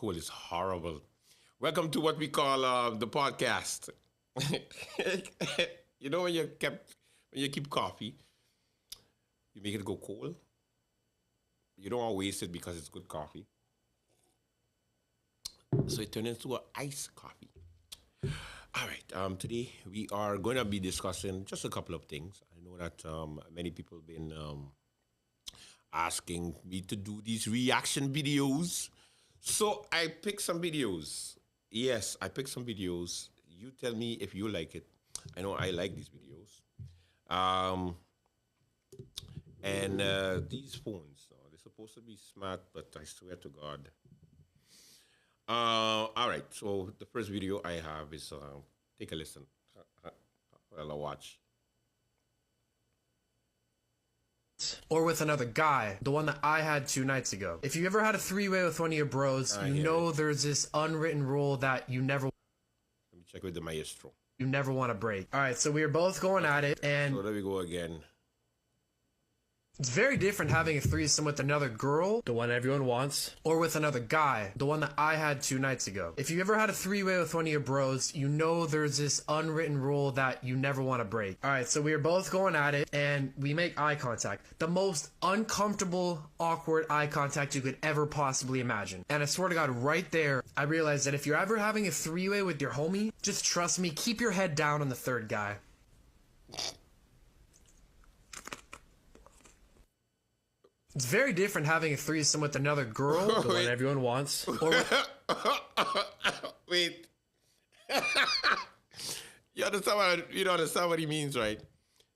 cold is horrible. Welcome to what we call the podcast. You know when you keep coffee, you make it go cold. You don't want to waste it because it's good coffee. So it turned into an iced coffee. All right. Today we are going to be discussing just a couple of things. I know that many people have been asking me to do these reaction videos. So I picked some videos. Yes, I picked some videos. You tell me if you like it. I know I like these videos. And these phones, they're supposed to be smart, but I swear to God. All right, so the first video I have is, take a listen. Well, a watch. Or with another guy, the one that I had 2 nights ago. If you ever had a three-way with one of your bros, you know there's this unwritten rule that you never... Let me check with the maestro. You never want to break. All right, so we were both going at it, and... So there we go again. It's very different having a threesome with another girl, the one everyone wants, or with another guy, the one that I had 2 nights ago. If you ever had a three-way with one of your bros, you know there's this unwritten rule that you never want to break. Alright, so we were both going at it, and we make eye contact. The most uncomfortable, awkward eye contact you could ever possibly imagine. And I swear to God, right there, I realized that if you're ever having a three-way with your homie, just trust me, keep your head down on the third guy. It's very different having a threesome with another girl, the one everyone wants, or with... Wait. You don't understand what he means, right? If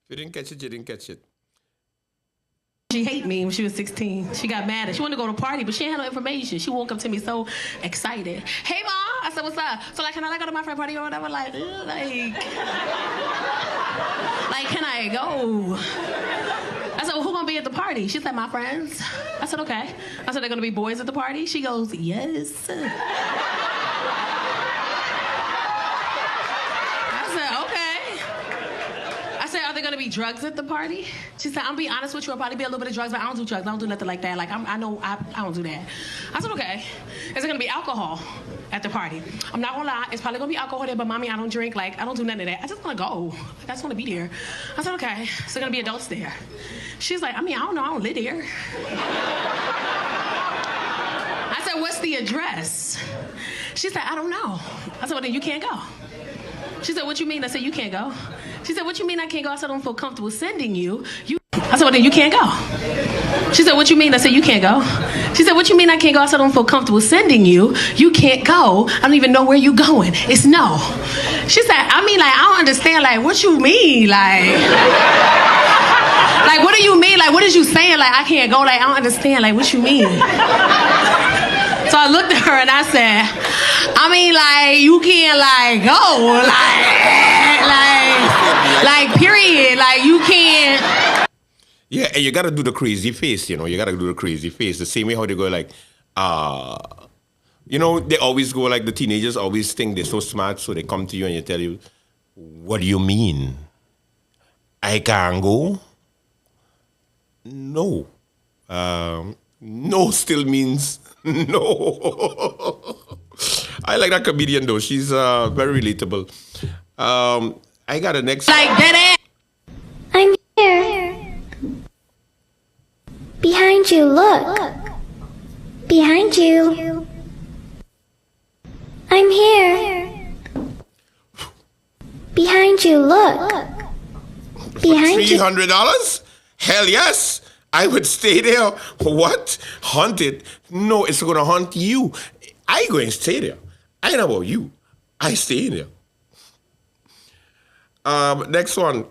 you didn't catch it, you didn't catch it. She hated me when she was 16. She got mad and she wanted to go to a party, but she ain't had no information. She woke up to me so excited. Hey, Mom. I said, what's up? So, like, can I go to my friend party or whatever? Like, can I go? I said, well, who gonna be at the party? She said, my friends. I said, okay. I said, they're gonna be boys at the party? She goes, yes. I said, okay. I said, are there gonna be drugs at the party? She said, I'm gonna be honest with you, I'll probably be a little bit of drugs, but I don't do drugs. I don't do nothing like that. Like, I know I don't do that. I said, okay. Is there gonna be alcohol at the party? I'm not gonna lie, it's probably gonna be alcohol there, but mommy, I don't drink, like, I don't do none of that. I just wanna go. I just wanna be there. I said, okay. So there gonna be adults there. She's like, I don't know, I don't live here. I said, what's the address? She said, I don't know. I said, well, then you can't go. She said, what you mean? I said, you can't go. She said, what you mean I can't go? I said, I don't feel comfortable sending you. I said, well, then you can't go. She said, what you mean? I said, you can't go. She said, what you mean I can't go? I said, I don't feel comfortable sending you. You can't go. I don't even know where you going. It's no. She said, I don't understand. Like, what you mean? Like, what do you mean? Like, what is you saying? Like, I can't go. Like, I don't understand. Like, what you mean? So I looked at her and I said, you can't, go. Like, period. Like, you can't. Yeah, and you gotta do the crazy face, you know. You gotta do the crazy face. The same way how they go like, they always go like, the teenagers always think they're so smart, so they come to you and they tell you, what do you mean? I can't go? No. No still means no. I like that comedian though. She's very relatable. I got a next. Like that. I'm here. Behind you, look. Behind you. I'm here. Behind you, look. Behind you. $300? Hell yes. I would stay there. What? Haunted? No, it's going to haunt you. I going to stay there. I know about you. I stay there. Next one.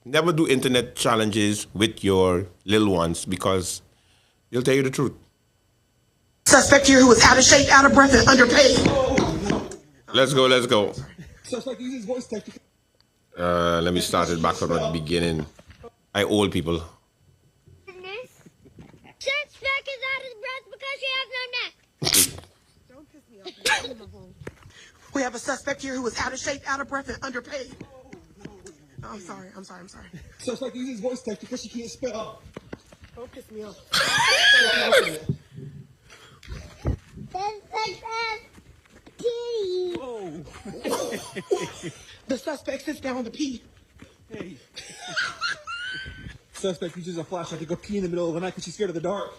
Never do internet challenges with your little ones because they'll tell you the truth. Suspect here who was out of shape, out of breath, and underpaid. Let's go. Let me start it back from the beginning. I old people. Suspect is out of breath because she has no neck. Don't piss me off. We have a suspect here who was out of shape, out of breath, and underpaid. I'm sorry. Suspect uses voice text because she can't spell. Don't piss me off. Suspect Suspect sits down to pee. Hey. Suspect uses a flashlight to go pee in the middle of the night because she's scared of the dark.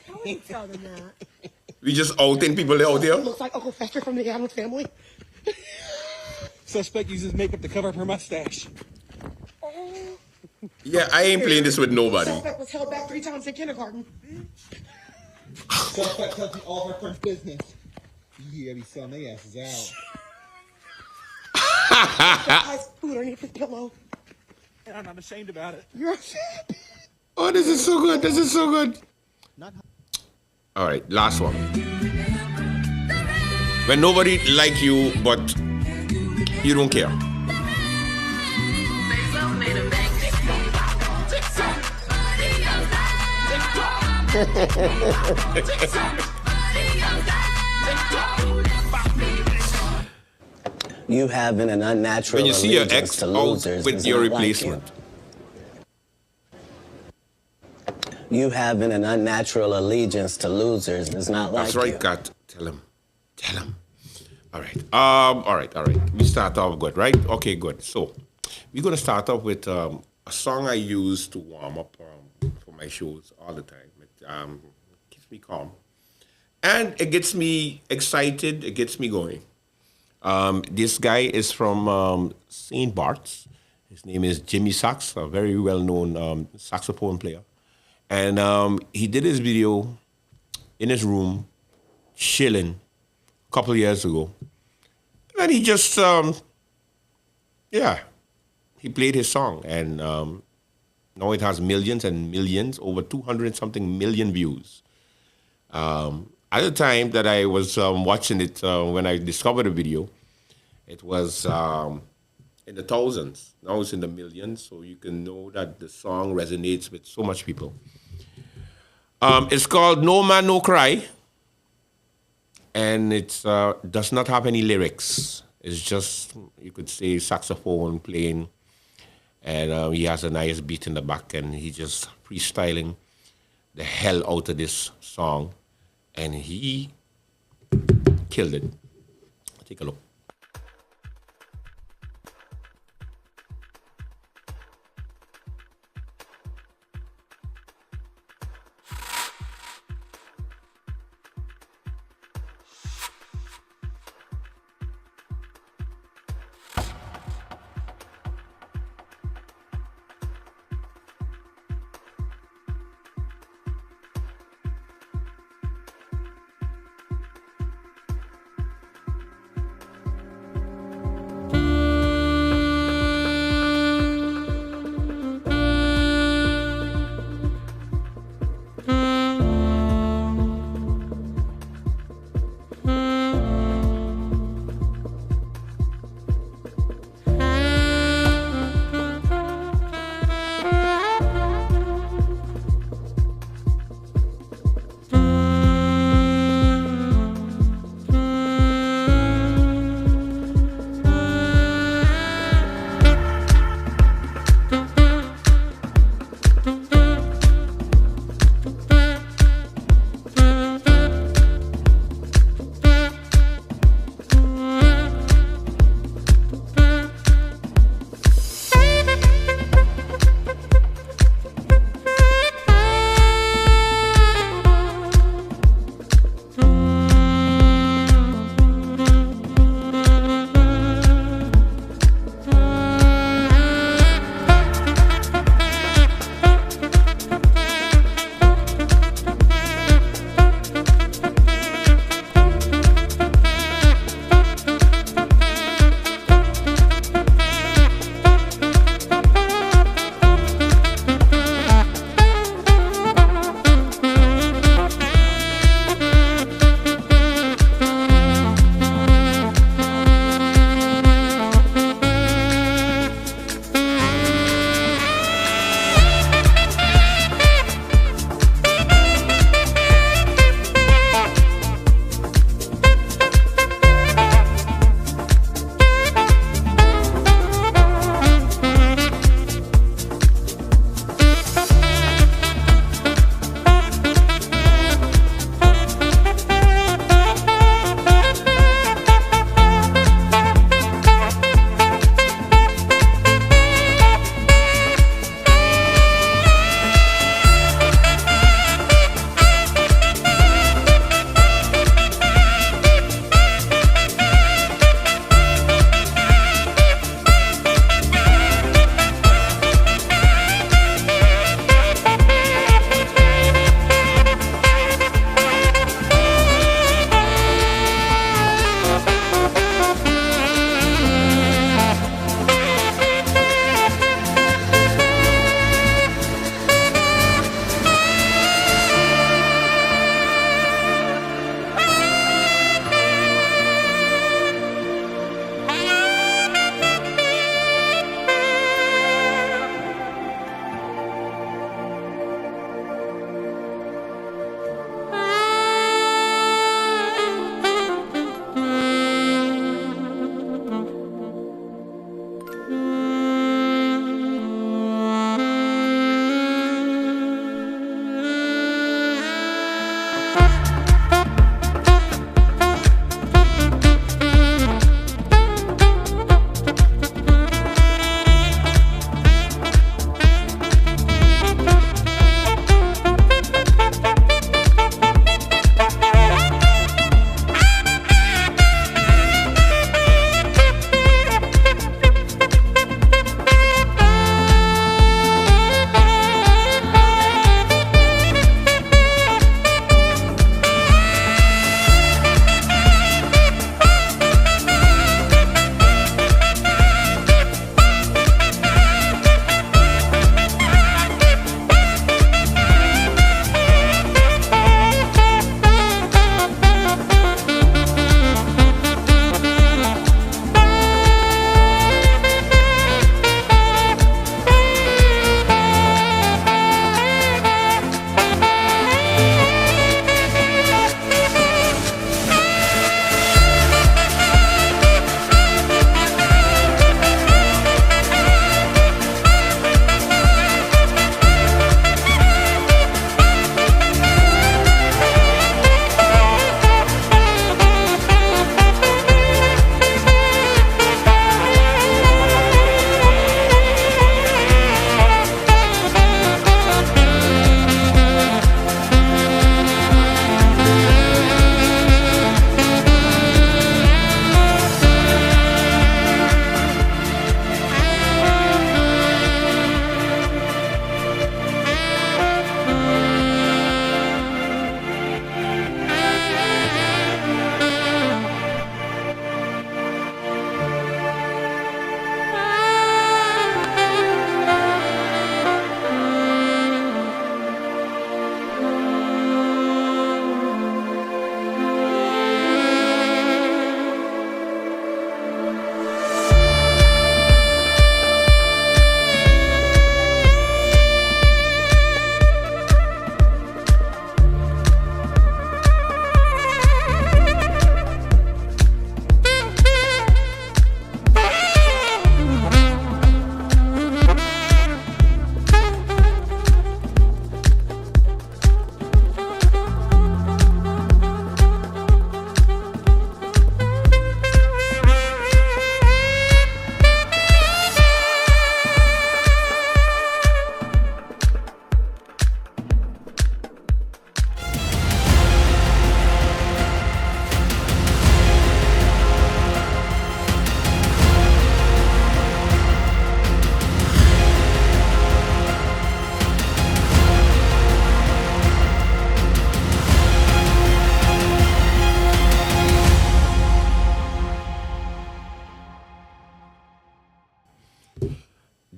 How would you tell them that? We just outing people out there. Looks like Uncle Fester from the Addams Family. Suspect uses makeup to cover up her mustache. Yeah, I ain't playing this with nobody. Suspect was held back 3 times in kindergarten. Suspect tells me all of her friends' business. Yeah, be selling their asses out. Suspect hides food underneath his pillow. And I'm not ashamed about it. You're Oh, this is so good. This is so good. All right, last one. When nobody like you, but you don't care. You having an unnatural When you see your allegiance ex to out losers with is your not like replacement. you having an unnatural allegiance to losers is not like That's right, you. Kat. Tell him. Tell him. All right. All right. We start off good, right? Okay, good. So we're gonna start off with a song I use to warm up for my shows all the time. It keeps me calm, and it gets me excited. It gets me going. This guy is from St. Bart's. His name is Jimmy Sax, a very well-known saxophone player. And he did his video in his room, chilling, a couple of years ago. And he just, he played his song. And now it has millions and millions, over 200 something million views. At the time that I was watching it, when I discovered the video, it was in the thousands. Now it's in the millions, so you can know that the song resonates with so much people. It's called No Man, No Cry, and it does not have any lyrics. It's just, you could say, saxophone playing, and he has a nice beat in the back, and he just freestyling the hell out of this song. And he killed it. Take a look.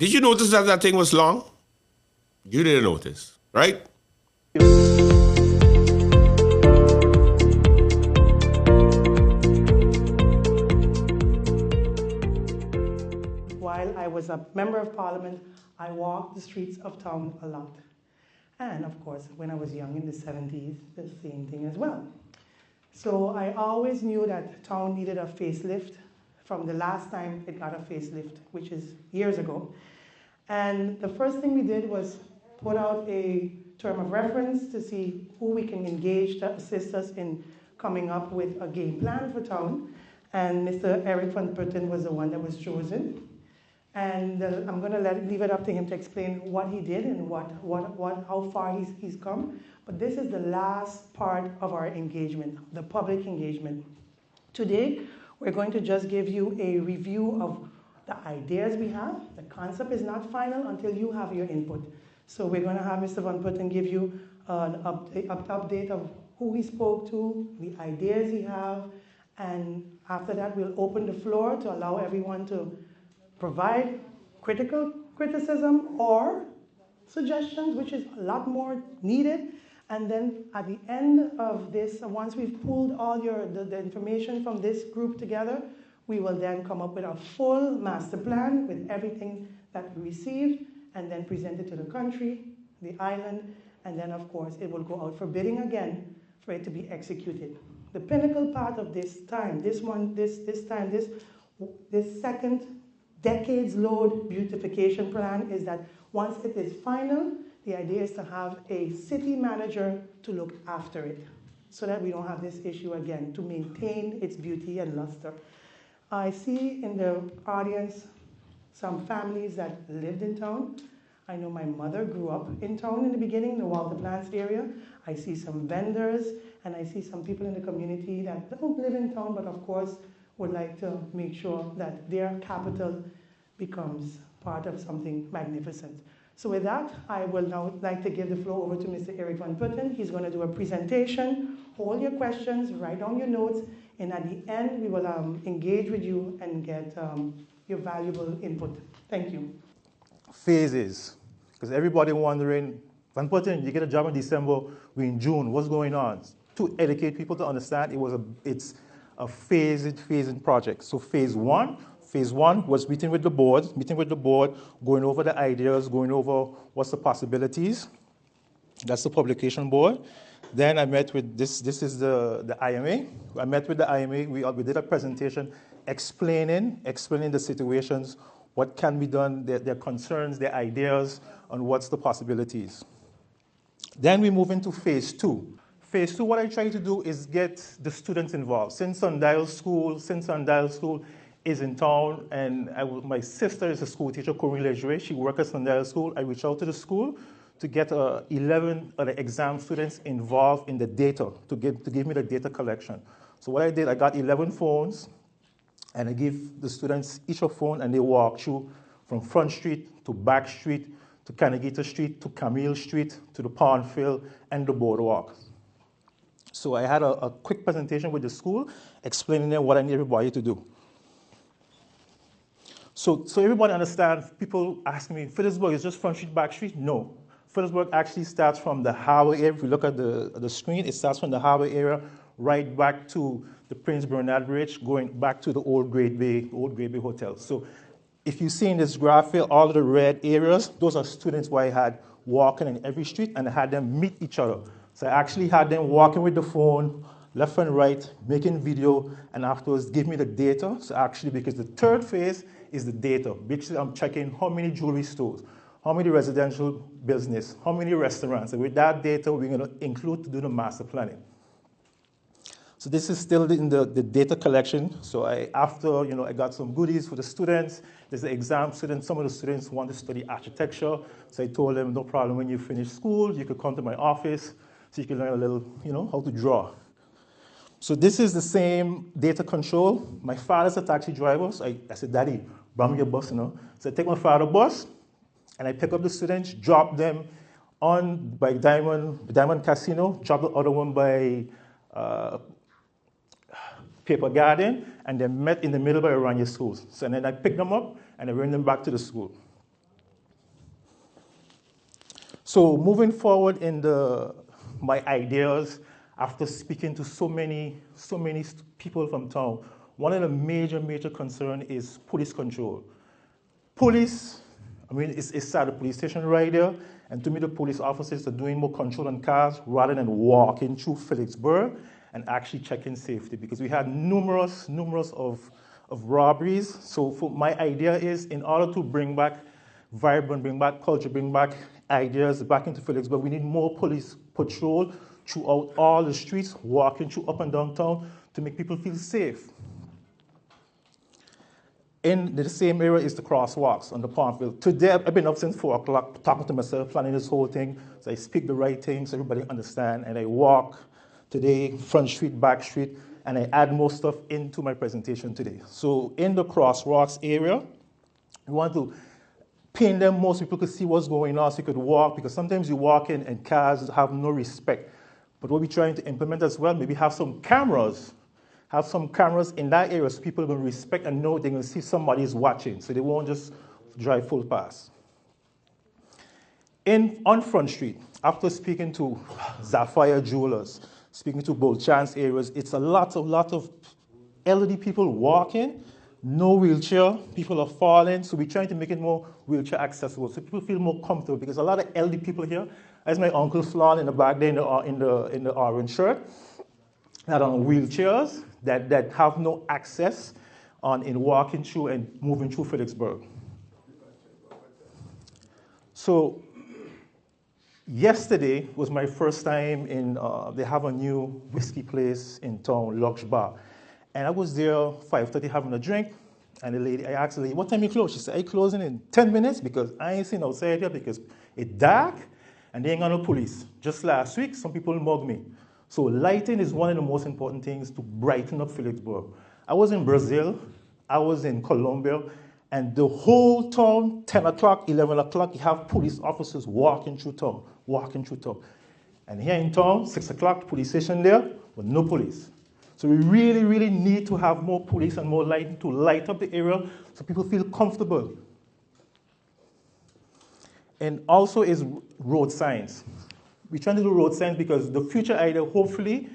Did you notice that that thing was long? You didn't notice, right? While I was a member of parliament, I walked the streets of town a lot. And of course, when I was young in the 70s, the same thing as well. So I always knew that town needed a facelift from the last time it got a facelift, which is years ago. And the first thing we did was put out a term of reference to see who we can engage to assist us in coming up with a game plan for town. And Mr. Eric van Putten was the one that was chosen. And I'm going to leave it up to him to explain what he did and how far he's come. But this is the last part of our engagement, the public engagement. Today, we're going to just give you a review of the ideas we have. The concept is not final until you have your input. So we're going to have Mr. Van Putten give you an update of who he spoke to, the ideas he have, and after that, we'll open the floor to allow everyone to provide criticism or suggestions, which is a lot more needed. And then at the end of this, once we've pulled all the information from this group together, we will then come up with a full master plan with everything that we received and then present it to the country, the island, and then of course it will go out for bidding again for it to be executed. The pinnacle part of this second decades load beautification plan is that once it is final, the idea is to have a city manager to look after it so that we don't have this issue again, to maintain its beauty and luster. I see in the audience some families that lived in town. I know my mother grew up in town in the beginning, the Walter Plants area. I see some vendors, and I see some people in the community that don't live in town, but of course would like to make sure that their capital becomes part of something magnificent. So with that, I will now like to give the floor over to Mr. Eric van Putten. He's going to do a presentation. Hold your questions, write down your notes, and at the end, we will engage with you and get your valuable input. Thank you. Phases, because everybody wondering, Van Putten, you get a job in December, we're in June, what's going on? To educate people to understand, it's a phasing project. So phase one was meeting with the board, going over the ideas, going over what's the possibilities. That's the publication board. Then I met with this is the IMA. I met with the IMA, we did a presentation explaining the situations, what can be done, their concerns, their ideas, and what's the possibilities. Then we move into phase two. Phase two, what I try to do is get the students involved. Sint Maarten-style School is in town, and my sister is a school teacher, Corinne Lejoie. She works at Sint Maarten School. I reached out to the school to get 11 of the exam students involved in the data, to give me the data collection. So what I did, I got 11 phones, and I give the students each a phone, and they walk through from Front Street to Back Street to Canagita Street to Camille Street to the Pondfield and the boardwalk. So I had a quick presentation with the school explaining them what I need everybody to do. So everybody understands, people ask me, Phillipsburg is just Front Street, Back Street? No. Phillipsburg actually starts from the harbor area. If you look at the screen, it starts from the harbor area right back to the Prince Bernard Bridge, going back to the old Great Bay Hotel. So if you see in this graph here, all of the red areas, those are students who I had walking in every street, and I had them meet each other. So I actually had them walking with the phone, left and right, making video, and afterwards give me the data. So actually, because the third phase is the data. Basically, I'm checking how many jewelry stores, how many residential business, how many restaurants. And with that data, we're going to include to do the master planning. So this is still in the data collection. So I got some goodies for the students. There's an exam student. Some of the students want to study architecture. So I told them, no problem, when you finish school, you could come to my office so you can learn a little, how to draw. So this is the same data control. My father's a taxi driver. So I said, Daddy, bring me your bus, So I take my father's bus, and I pick up the students, drop them by Diamond Casino, drop the other one by Paper Garden, and then met in the middle by Oranje schools. So then I pick them up, and I bring them back to the school. So moving forward in my ideas, after speaking to so many people from town, one of the major concern is police control. Police, I mean, it's at the police station right there, and to me the police officers are doing more control on cars rather than walking through Phillipsburg and actually checking safety, because we had numerous of robberies. So for my idea is, in order to bring back vibrant, bring back culture, bring back ideas back into Phillipsburg, we need more police patrol throughout all the streets, walking through up and down town to make people feel safe. In the same area is the crosswalks on the Palmville. Today, I've been up since 4 o'clock talking to myself, planning this whole thing. So I speak the right things so everybody understand, and I walk today, front street, back street, and I add more stuff into my presentation today. So in the crosswalks area, we want to paint them more so people could see what's going on, so you could walk, because sometimes you walk in and cars have no respect. But what we're trying to implement as well, maybe have some cameras in that area so people are going to respect and know they're going to see somebody is watching, so they won't just drive full pass. On Front Street, after speaking to Zafire Jewelers, speaking to both chance areas, it's a lot of elderly people walking, no wheelchair, people are falling, so we're trying to make it more wheelchair accessible so people feel more comfortable, because a lot of elderly people here, as my uncle Flan in the back there in the orange shirt, that are on wheelchairs, that have no access in walking through and moving through Phillipsburg. So yesterday was my first time they have a new whiskey place in town, Lux Bar. And I was there 5:30 having a drink, and I asked the lady, what time you close? She said, are you closing in 10 minutes? Because I ain't seen outside here because it's dark and they ain't got no police. Just last week, some people mugged me. So lighting is one of the most important things to brighten up Phillipsburg. I was in Brazil, I was in Colombia, and the whole town, 10 o'clock, 11 o'clock, you have police officers walking through town. And here in town, 6 o'clock, police station there, but no police. So we really need to have more police and more lighting to light up the area so people feel comfortable. And also is road signs. We're trying to do road signs because the future idea, hopefully,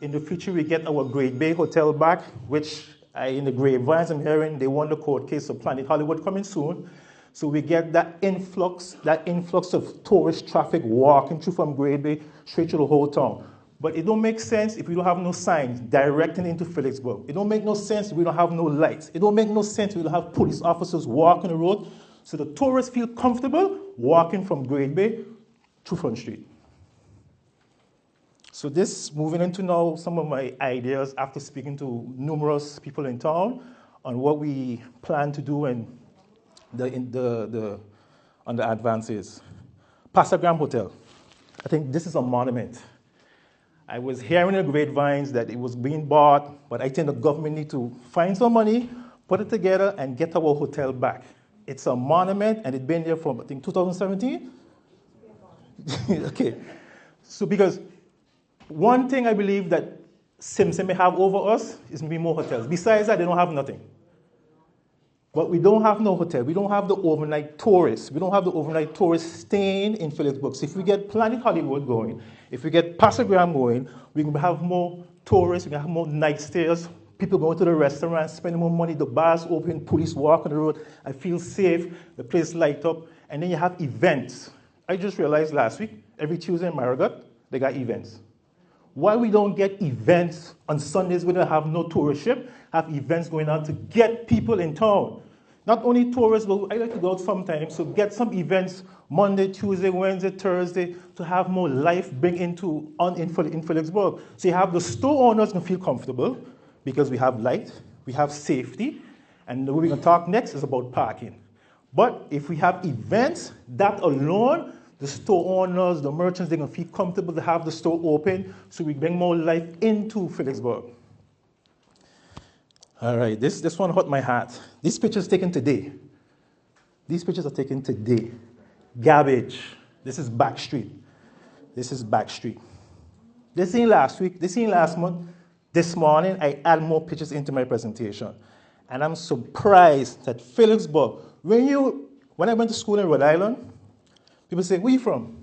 in the future we get our Great Bay Hotel back, which in the grapevines I'm hearing they won the court case of Planet Hollywood coming soon. So we get that influx of tourist traffic walking through from Great Bay straight to the whole town. But it don't make sense if we don't have no signs directing into Phillipsburg. It don't make no sense if we don't have no lights. It don't make no sense if we don't have police officers walking the road so the tourists feel comfortable walking from Great Bay to Front Street. So this, moving into now some of my ideas after speaking to numerous people in town on what we plan to do on the advances. Pasagram Hotel. I think this is a monument. I was hearing in the grapevines that it was being bought, but I think the government need to find some money, put it together, and get our hotel back. It's a monument, and it's been there from, I think, 2017? Okay. So because one thing I believe that Simpson may have over us is maybe more hotels. Besides that, they don't have nothing. But we don't have no hotel. We don't have the overnight tourists. We don't have the overnight tourists staying in Phillipsburg. So if we get Planet Hollywood going, if we get Pasagram going, we can have more tourists, we can have more night stays, people going to the restaurants, spending more money, the bars open, police walk on the road. I feel safe, the place light up. And then you have events. I just realized last week, every Tuesday in Marigot, they got events. Why we don't get events on Sundays when they have no tourist ship, have events going on to get people in town? Not only tourists, but I like to go out sometimes, so get some events Monday, Tuesday, Wednesday, Thursday, to have more life bring in Phillipsburg. So you have the store owners can feel comfortable because we have light, we have safety, and what we're going to talk next is about parking. But if we have events, that alone, the store owners, the merchants, they're going to feel comfortable to have the store open, so we bring more life into Phillipsburg. All right, this one hurt my heart. These pictures taken today. These pictures are taken today. Garbage. This is Back Street. This is Back Street. This ain't last week. This ain't last month. This morning, I add more pictures into my presentation. And I'm surprised that Phillipsburg, when I went to school in Rhode Island, People say, where you from?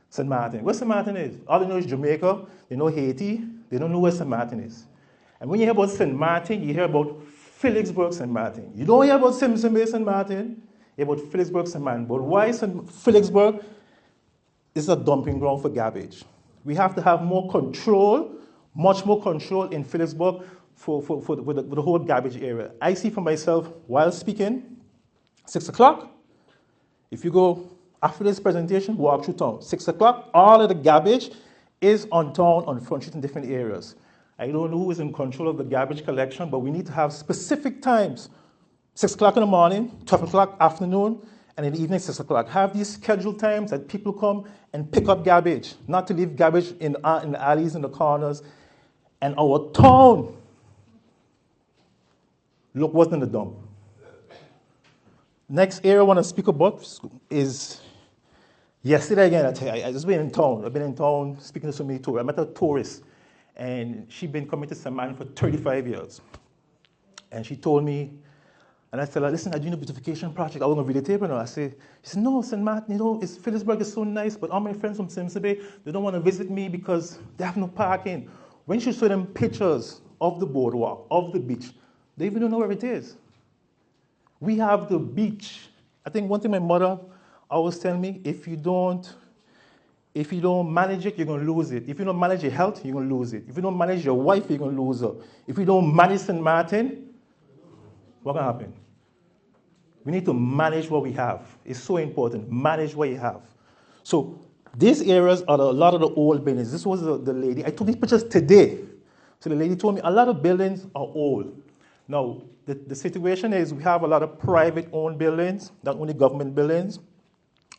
St. Martin. Where St. Martin is? All they know is Jamaica, they know Haiti, they don't know where St. Martin is. And when you hear about St. Martin, you hear about Phillipsburg, St. Martin. You don't hear about Simpson Bay, St. Martin, you hear about Phillipsburg, St. Martin. But why Phillipsburg? Is a dumping ground for garbage. We have to have more control, much more control in Phillipsburg with the whole garbage area. I see for myself, while speaking, 6 o'clock, if you go after this presentation, walk through town. 6 o'clock, all of the garbage is on town, on Front Street in different areas. I don't know who is in control of the garbage collection, but we need to have specific times. 6 o'clock in the morning, 12 o'clock afternoon, and in the evening, 6 o'clock. Have these scheduled times that people come and pick up garbage, not to leave garbage in the alleys, in the corners. And our town, look what's in the dump. Next area I want to speak about is, yesterday again, I tell you, I just been in town. I've been in town speaking to so many tourists. I met a tourist, and she'd been coming to St. Maarten for 35 years. And she told me, and I said, listen, I'm doing a beautification project. I was going to videotape her. I said, she said, no, St. Maarten, Phillipsburg is so nice, but all my friends from Simpson Bay, they don't want to visit me because they have no parking. When she showed them pictures of the boardwalk, of the beach, they even don't know where it is. We have the beach. I think one thing my mother always tell me, if you don't manage it, you're going to lose it. If you don't manage your health, you're going to lose it. If you don't manage your wife, you're going to lose her. If you don't manage St. Maarten, what's going to happen? We need to manage what we have. It's so important. Manage what you have. So these areas are a lot of the old buildings. This was the lady. I took these pictures today. So the lady told me a lot of buildings are old. Now, the situation is we have a lot of private-owned buildings, not only government buildings.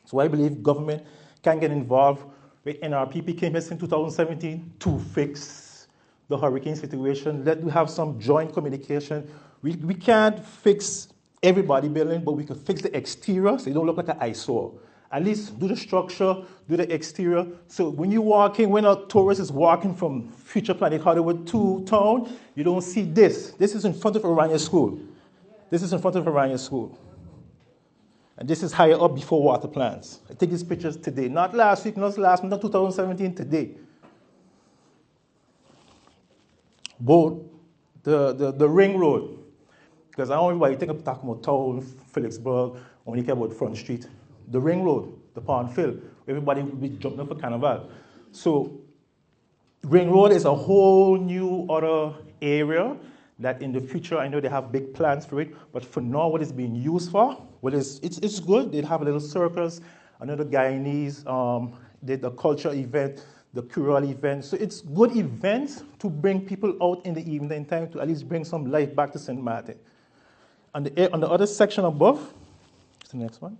So I believe government can get involved with NRPP came in 2017 to fix the hurricane situation. Let we have some joint communication. We can't fix everybody building, but we can fix the exterior so it don't look like an eyesore. At least do the structure, do the exterior. So when you walk in, when a tourist is walking from Future Planet Hollywood to town, you don't see this. This is in front of Aranya School. This is in front of Aranya School. And this is higher up before water plants. I take these pictures today. Not last week, not last month, not 2017, today. Both the ring road, because I don't know why you think I'm talking about town, Phillipsburg, when you care about Front Street. The ring road, the Pond Phil, everybody will be jumping up for Carnival. So ring road is a whole new other area that in the future, I know they have big plans for it, but for now, what it's being used for, well, it's good. They have a little circus, another Guyanese, did a culture event, the Curul event. So it's good events to bring people out in the evening time to at least bring some life back to St. Maarten. On the other section above, what's the next one?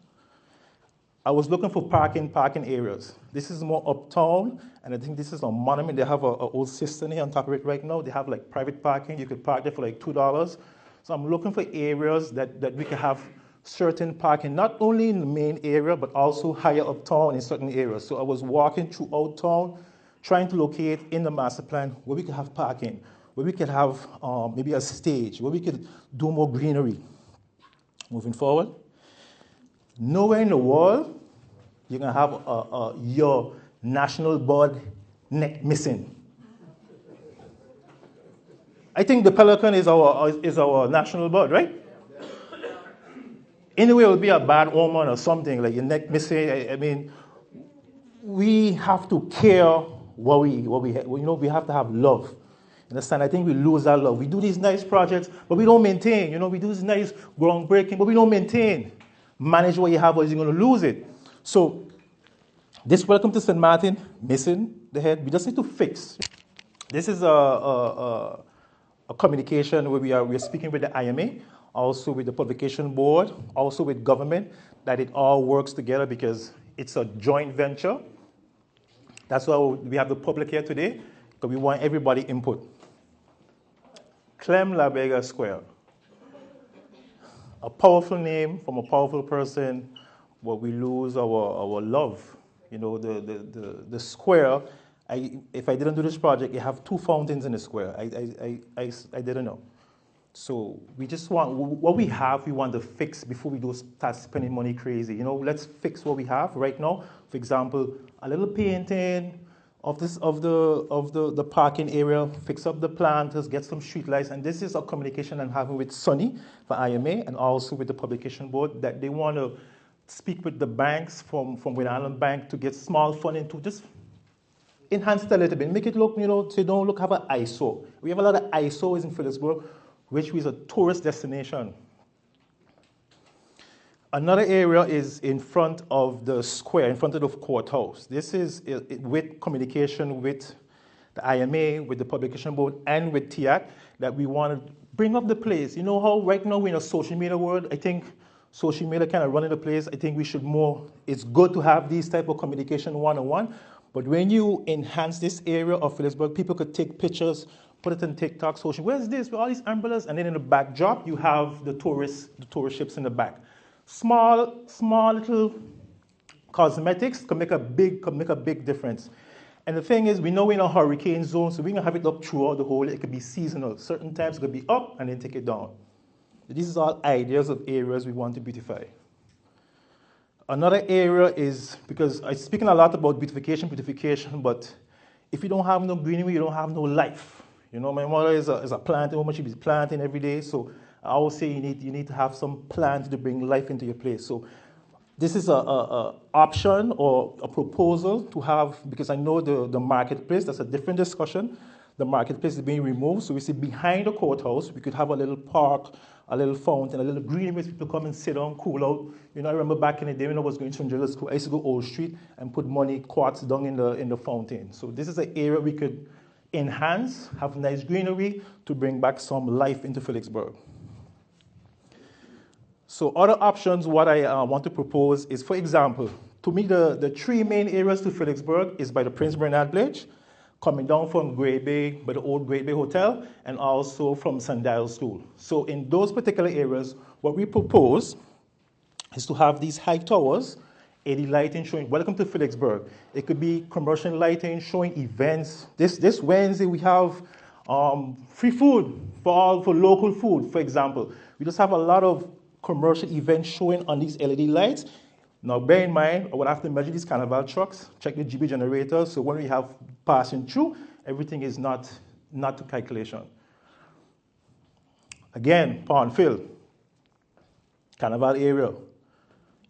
I was looking for parking areas. This is more uptown, and I think this is a monument. They have an old cistern here on top of it right now. They have like private parking. You could park there for like $2. So I'm looking for areas that we can have certain parking, not only in the main area, but also higher uptown in certain areas. So I was walking throughout town, trying to locate in the master plan where we could have parking, where we could have maybe a stage, where we could do more greenery. Moving forward. Nowhere in the world you're going to have your national bird neck missing. I think the pelican is our national bird, right? Anyway, it would be a bad omen or something, like your neck missing. I mean, we have to care what we have to have love. Understand? I think we lose that love. We do these nice projects, but we don't maintain. We do this nice groundbreaking, but we don't maintain. Manage what you have, or you're going to lose it. So, this welcome to St. Maarten, missing the head. We just need to fix. This is a communication where we are speaking with the IMA, also with the publication board, also with government, that it all works together because it's a joint venture. That's why we have the public here today, because we want everybody input. Clem La Vega Square. A powerful name from a powerful person, but we lose our love. The square, if I didn't do this project, you have 2 fountains in the square. I didn't know. So we just want, what we have, we want to fix before we do start spending money crazy. You know, let's fix what we have right now. For example, a little painting of the parking area, fix up the planters, get some street lights. And this is a communication I'm having with Sonny for IMA and also with the publication board, that they want to speak with the banks from Wayne Island Bank to get small funding to just enhance it a little bit, make it look, you know, so you don't look have an eyesore. We have a lot of eyesores in Phillipsburg, which is a tourist destination. Another area is in front of the square, in front of the courthouse. This is with communication with the IMA, with the publication board, and with TIAC, that we want to bring up the place. You know how right now we're in a social media world? I think social media kind of running the place. I think we should more, it's good to have these type of communication one-on-one, but when you enhance this area of Phillipsburg, people could take pictures, put it on TikTok, social, where's this, with all these umbrellas? And then in the backdrop, you have the tourist ships in the back. Small little cosmetics can make a big difference. And the thing is, we know we're in a hurricane zone, so we're gonna have it up throughout the whole, it could be seasonal. Certain times it could be up and then take it down. These are all ideas of areas we want to beautify. Another area is, because I'm speaking a lot about beautification, but if you don't have no greenery, you don't have no life. You know, my mother is a planter woman, she's planting every day, so I always say you need to have some plants to bring life into your place. So this is a option or a proposal to have, because I know the marketplace, that's a different discussion. The marketplace is being removed, so we see behind the courthouse, we could have a little park, a little fountain, a little greenery where people come and sit down, cool out. You know, I remember back in the day when I was going to Angela School, I used to go Old Street and put money, quartz down in the fountain. So this is an area we could enhance, have nice greenery to bring back some life into Phillipsburg. So other options, what I want to propose is, for example, to me the three main areas to Phillipsburg is by the Prince Bernard Bridge, coming down from Great Bay, by the old Great Bay Hotel, and also from Sundial School. So in those particular areas, what we propose is to have these high towers, LED lighting showing, welcome to Phillipsburg. It could be commercial lighting showing events. This Wednesday we have free food for local food, for example. We just have a lot of commercial events showing on these LED lights. Now, bear in mind, I will have to measure these carnival trucks, check the GB generator, so when we have passing through, everything is not to calculation. Again, Pond Fill, carnival area,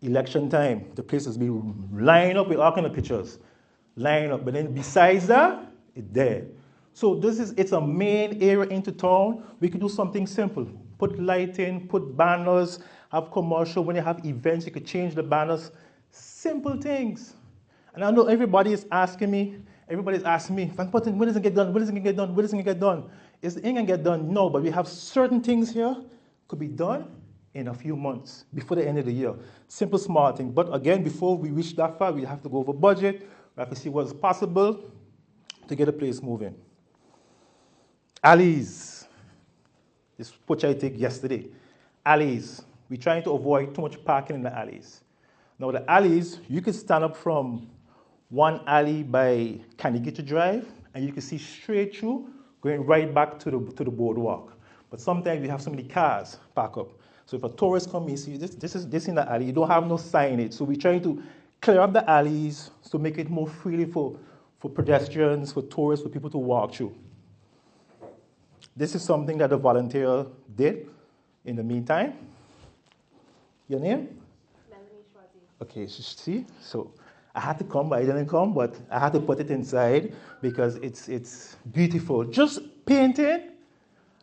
election time, the place has been lined up with all kind of pictures, line up, but then besides that, it's dead. So it's a main area into town. We could do something simple. Put lighting, put banners, have commercial. When you have events, you could change the banners. Simple things. And I know everybody's asking me, Van Putten, when does it get done? When does it get done? When does it get done? Is it going to get done? No, but we have certain things here could be done in a few months, before the end of the year. Simple, small thing. But again, before we reach that far, we have to go over budget. We have to see what's possible to get a place moving. Alleys. This picture I took yesterday. Alleys. We're trying to avoid too much parking in the alleys. Now the alleys, you can stand up from one alley by Canigita Drive, and you can see straight through, going right back to the boardwalk. But sometimes we have so many cars park up. So if a tourist comes, you see this in the alley, you don't have no signage. So we're trying to clear up the alleys to make it more freely for pedestrians, for tourists, for people to walk through. This is something that a volunteer did in the meantime. Your name? Melanie Schwartzy. Okay, see? So I had to come, but I didn't come, but I had to put it inside because it's beautiful. Just painting,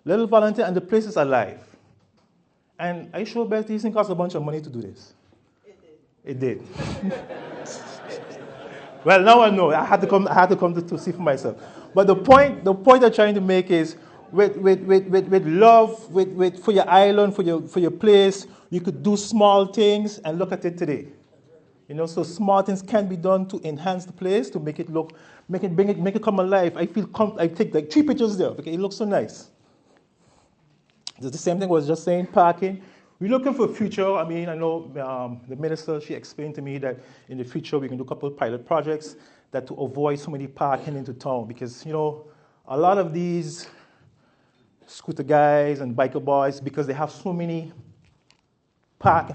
little volunteer, and the place is alive. And I sure bet these things cost a bunch of money to do this. It did. Well, now I know. I had to come to see for myself. But the point I'm trying to make is, with love, for your island, for your place, you could do small things and look at it today. You know, so small things can be done to enhance the place, to make it look, make it come alive. I take like 3 pictures there. Okay, it looks so nice. The same thing I was just saying, parking. We're looking for future. I mean, I know the minister, she explained to me that in the future we can do a couple of pilot projects that to avoid so many parking into town, because, you know, a lot of these scooter guys and biker boys, because they have so many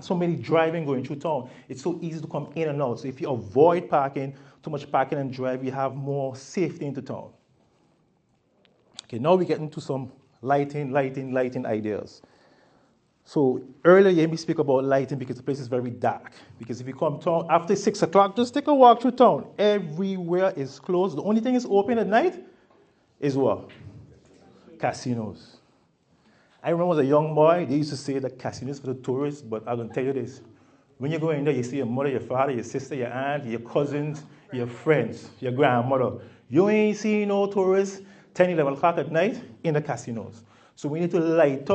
so many driving going through town. It's so easy to come in and out. So if you avoid too much parking and drive, you have more safety into town. Okay, now we get into some lighting ideas. So earlier you heard me speak about lighting because the place is very dark. Because if you come town after 6 o'clock, just take a walk through town. Everywhere is closed. The only thing is open at night is what? Casinos. I remember as a young boy, they used to say that casinos for the tourists, but I'm going to tell you this. When you go in there, you see your mother, your father, your sister, your aunt, your cousins, your friends, your grandmother. You ain't see no tourists 10, 11 o'clock at night in the casinos. So we need to light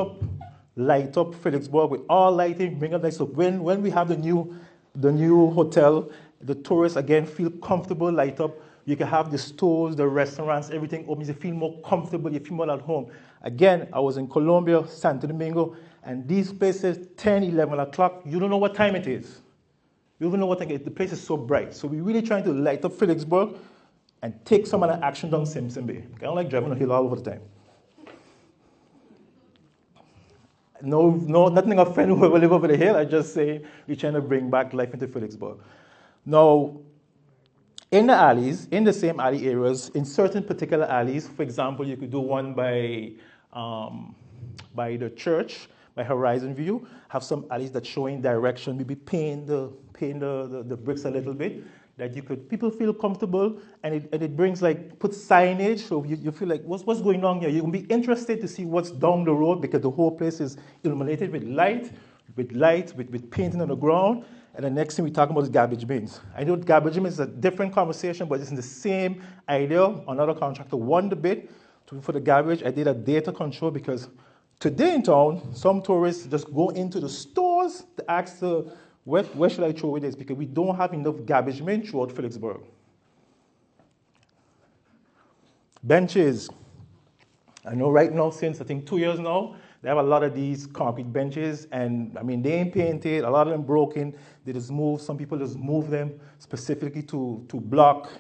up Phillipsburg with all lighting, bring up lights. So when we have the new hotel, the tourists again feel comfortable, light up. You can have the stores, the restaurants, everything open. You feel more comfortable, you feel more at home. Again, I was in Colombia, Santo Domingo, and these places, 10, 11 o'clock, you don't know what time it is. You don't know what time it is. The place is so bright. So we're really trying to light up Phillipsburg and take some of the action down Simpson Bay. I don't like driving on the hill all over the time. No, nothing offend whoever live over the hill. I just say we're trying to bring back life into Phillipsburg. Now, in the alleys, in the same alley areas, in certain particular alleys, for example, you could do one by the church, by Horizon View, have some alleys that showing direction, maybe paint the bricks a little bit, that people feel comfortable, and it brings put signage, so you feel like, what's going on here? You can be interested to see what's down the road, because the whole place is illuminated with light, with painting on the ground. And the next thing we talk about is garbage bins. I know garbage bins is a different conversation, but it's in the same idea. Another contractor won the bid for the garbage. I did a data control because today in town, some tourists just go into the stores to ask, where should I throw this? Because we don't have enough garbage men throughout Phillipsburg. Benches. I know right now, since I think 2 years now, they have a lot of these concrete benches, and I mean, they ain't painted, a lot of them broken. They just move, some people just move them specifically to block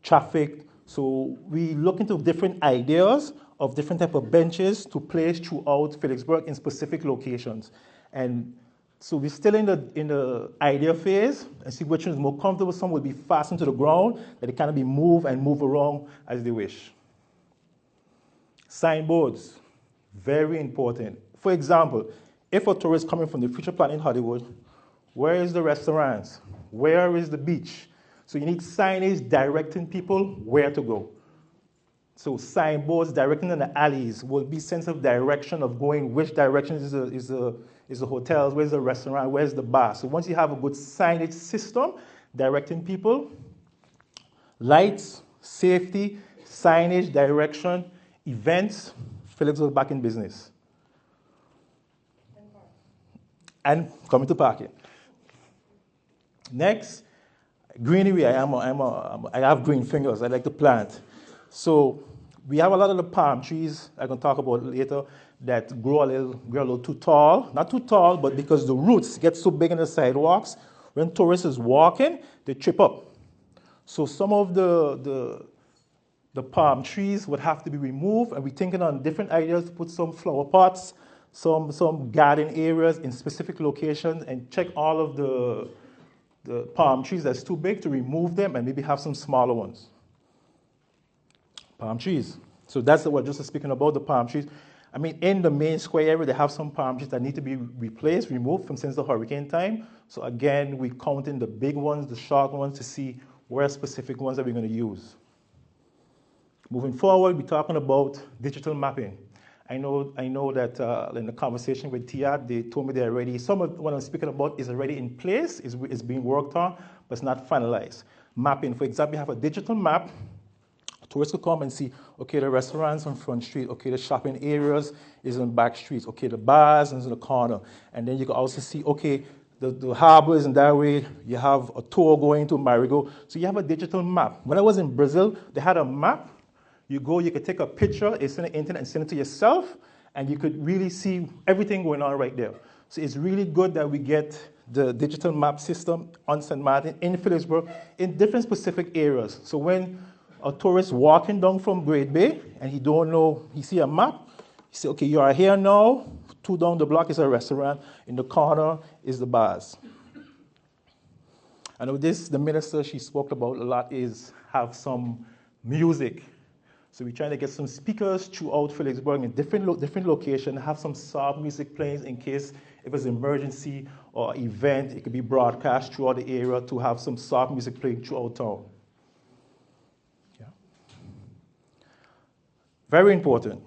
traffic. So we look into different ideas of different type of benches to place throughout Phillipsburg in specific locations. And so we're still in the idea phase and see which one is more comfortable. Some will be fastened to the ground, that they can be moved and move around as they wish. Signboards. Very important. For example, if a tourist coming from the Future Planet Hollywood, where is the restaurants? Where is the beach? So you need signage directing people where to go. So signboards directing in the alleys will be sense of direction of going, which direction is the hotels, where's the restaurant, where's the bar. So once you have a good signage system directing people, lights, safety, signage, direction, events, Phillips was back in business. And coming to parking. Next, greenery. I have green fingers. I like to plant. So we have a lot of the palm trees I'm going to talk about later that grow a little too tall. Not too tall, but because the roots get so big in the sidewalks, when tourists is walking, they trip up. So some of the palm trees would have to be removed, and we're thinking on different ideas to put some flower pots, some garden areas in specific locations, and check all of the palm trees that's too big to remove them and maybe have some smaller ones. Palm trees. So that's what just speaking about, the palm trees. I mean, in the main square area, they have some palm trees that need to be replaced, removed since the hurricane time. So again, we counting the big ones, the short ones, to see where specific ones that we're going to use. Moving forward, we're talking about digital mapping. I know that in the conversation with Tia, they told me they're already, some of what I'm speaking about is already in place, is being worked on, but it's not finalized. Mapping, for example, you have a digital map. Tourists could come and see, okay, the restaurants on Front Street, okay, the shopping areas is on back streets, okay, the bars is in the corner. And then you can also see, okay, the harbor is in that way. You have a tour going to Marigo. So you have a digital map. When I was in Brazil, they had a map. You go, you could take a picture, it's on the internet, and send it to yourself, and you could really see everything going on right there. So it's really good that we get the digital map system on St. Martin, in Phillipsburg, in different specific areas. So when a tourist walking down from Great Bay, and he don't know, he see a map, You say, okay, you are here now. 2 down the block is a restaurant. In the corner is the bars. And with this, the minister, she spoke about a lot is have some music. So we're trying to get some speakers throughout Phillipsburg in different locations, have some soft music playing in case if it's an emergency or event, it could be broadcast throughout the area to have some soft music playing throughout town. Yeah. Very important,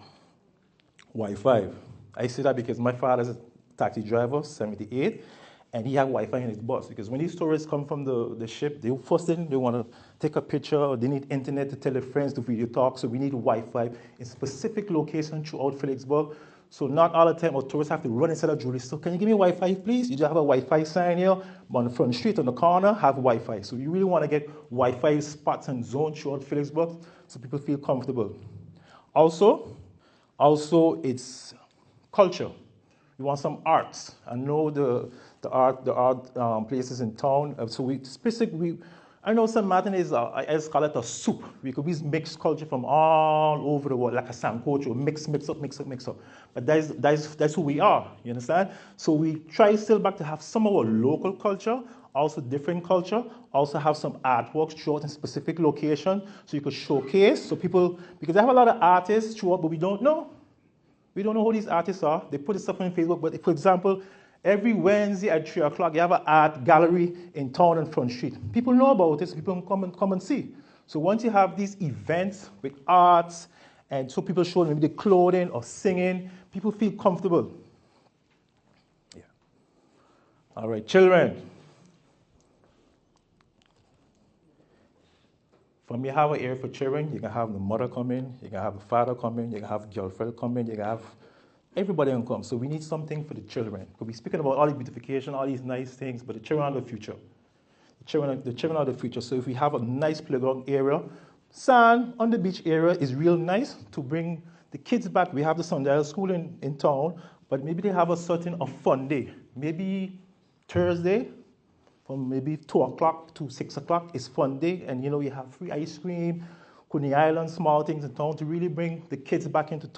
Wi-Fi. I say that because my father's a taxi driver, 78, and he had Wi-Fi in his bus. Because when these tourists come from the ship, first thing they want to take a picture, or they need internet to tell their friends to video talk, so we need Wi-Fi in specific locations throughout Phillipsburg. So not all the time our tourists have to run inside a jewelry store. Can you give me Wi-Fi, please? You just have a Wi-Fi sign here on the front street, on the corner, have Wi-Fi. So you really want to get Wi-Fi spots and zones throughout Phillipsburg so people feel comfortable. Also, it's culture. We want some arts. I know the art places in town. So I know St. Martin is, I just call it a soup. We could use mixed culture from all over the world, like a sancocho, mix up. But that's who we are, you understand? So we try still back to have some of our local culture, also different culture, also have some artworks throughout in specific location, so you could showcase, so people, because I have a lot of artists throughout, but we don't know. We don't know who these artists are. They put this stuff on Facebook, but for example, every Wednesday at 3 o'clock, you have an art gallery in town and Front Street. People know about it, so people come and see. So once you have these events with arts, and so people show maybe the clothing or singing, people feel comfortable. Yeah. All right, children. From you have an area for children, you can have the mother come in, you can have the father come in, you can have girlfriend come in, you can have everybody can come. So we need something for the children. Because we're speaking about all the beautification, all these nice things, but the children are the future. The children are the future. So if we have a nice playground area, sand on the beach area is real nice to bring the kids back. We have the Sundial School in town, but maybe they have a fun day. Maybe Thursday, from maybe 2 o'clock to 6 o'clock is fun day, and you have free ice cream, Coney Island, small things in town to really bring the kids back into town.